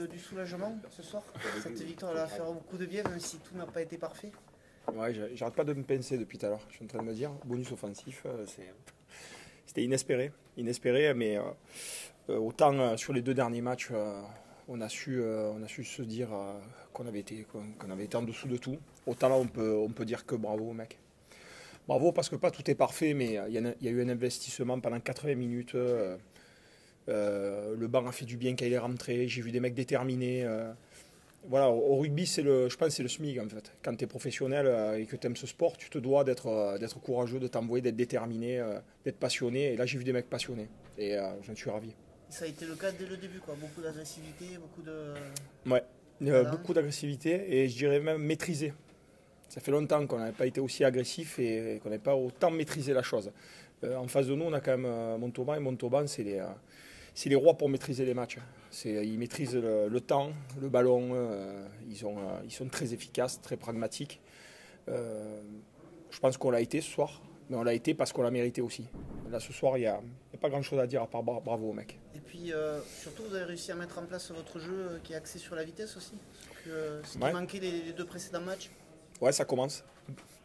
du soulagement ce soir. Cette victoire va faire beaucoup de bien, même si tout n'a pas été parfait. Ouais, j'arrête pas de me pincer depuis tout à l'heure. Je suis en train de me dire, bonus offensif, c'était inespéré, mais autant sur les 2 derniers matchs, on a su se dire qu'on avait été en dessous de tout. Autant là, on peut dire que bravo, mec. Bravo parce que pas tout est parfait, mais il y a eu un investissement pendant 80 minutes. Le banc a fait du bien quand il est rentré. J'ai vu des mecs déterminés. Voilà, au rugby, je pense que c'est le SMIC en fait. Quand tu es professionnel et que tu aimes ce sport, tu te dois d'être courageux, de t'envoyer, d'être déterminé, d'être passionné. Et là, j'ai vu des mecs passionnés et j'en suis ravi. Ça a été le cas dès le début, quoi. Beaucoup d'agressivité, beaucoup de. Ouais, Voilà. beaucoup d'agressivité et je dirais même maîtrisé. Ça fait longtemps qu'on n'avait pas été aussi agressif et qu'on n'avait pas autant maîtrisé la chose. En face de nous, on a quand même Montauban et Montauban, c'est les rois pour maîtriser les matchs. Ils maîtrisent le temps, le ballon, ils sont très efficaces, très pragmatiques. Je pense qu'on l'a été ce soir, mais on l'a été parce qu'on l'a mérité aussi. Là, ce soir, il n'y a pas grand-chose à dire à part bravo aux mecs. Et puis, surtout, vous avez réussi à mettre en place votre jeu qui est axé sur la vitesse aussi. Ce qui manquait les 2 précédents matchs. Ouais, ça commence.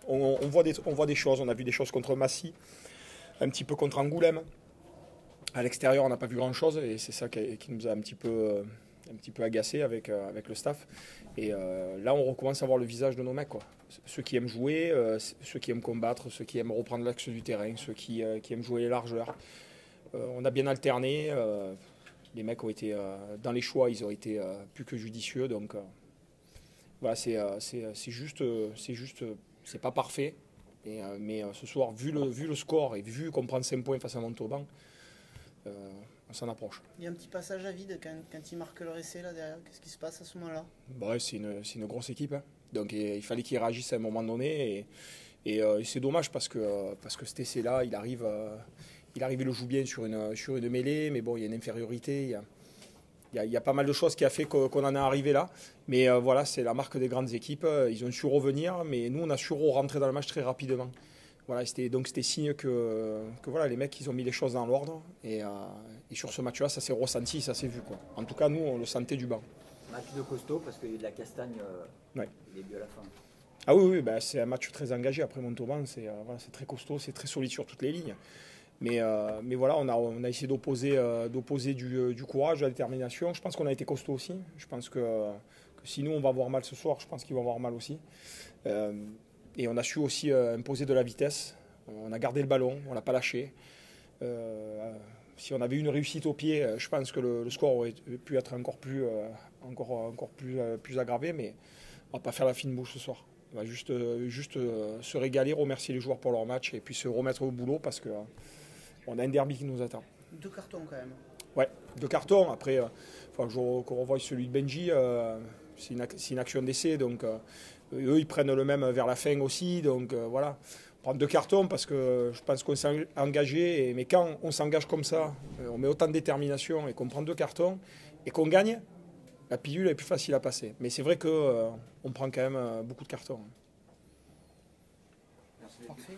On voit des choses. On a vu des choses contre Massy, un petit peu contre Angoulême. À l'extérieur, on n'a pas vu grand-chose et c'est ça qui nous a un petit peu agacé avec le staff. Et là, on recommence à voir le visage de nos mecs, quoi. Ceux qui aiment jouer, ceux qui aiment combattre, ceux qui aiment reprendre l'axe du terrain, ceux qui aiment jouer les largeurs. On a bien alterné. Les mecs ont été dans les choix, ils ont été plus que judicieux. Donc voilà, c'est juste, c'est pas parfait. Mais ce soir, vu le score et vu qu'on prend 5 points face à Montauban, on s'en approche. Il y a un petit passage à vide quand il marque leur essai là derrière. Qu'est-ce qui se passe à ce moment-là? Ouais, c'est une grosse équipe. Hein. Donc il fallait qu'ils réagissent à un moment donné. Et c'est dommage parce que cet essai-là, il arrive, il le joue bien sur une mêlée. Mais bon, il y a une infériorité. Il y a pas mal de choses qui a fait qu'on en est arrivé là. Mais voilà, c'est la marque des grandes équipes. Ils ont su revenir. Mais nous, on a su rentrer dans le match très rapidement. Voilà, c'était signe que voilà, les mecs, ils ont mis les choses dans l'ordre. Et sur ce match-là, ça s'est ressenti, ça s'est vu, quoi. En tout cas, nous, on le sentait du banc. Match de costaud parce qu'il y a eu de la castagne ouais. au début à la fin. Ah oui, bah, c'est un match très engagé. Après Montauban, c'est très costaud, c'est très solide sur toutes les lignes. Mais voilà, on a essayé d'opposer du courage, de la détermination. Je pense qu'on a été costaud aussi. Je pense que si nous, on va avoir mal ce soir, je pense qu'ils vont avoir mal aussi. Et on a su aussi imposer de la vitesse. On a gardé le ballon, on ne l'a pas lâché. Si on avait une réussite au pied, je pense que le score aurait pu être encore plus aggravé. Mais on ne va pas faire la fine bouche ce soir. On va juste se régaler, remercier les joueurs pour leur match et puis se remettre au boulot parce qu'on a un derby qui nous attend. 2 cartons quand même. Ouais, 2 cartons. Après, faut qu'on revoie celui de Benji. C'est une action d'essai, donc eux ils prennent le même vers la fin aussi. Donc voilà, on prend 2 cartons parce que je pense qu'on s'est engagé. Mais quand on s'engage comme ça, on met autant de détermination et qu'on prend 2 cartons et qu'on gagne, la pilule est plus facile à passer. Mais c'est vrai qu'on prend quand même beaucoup de cartons. Parfait.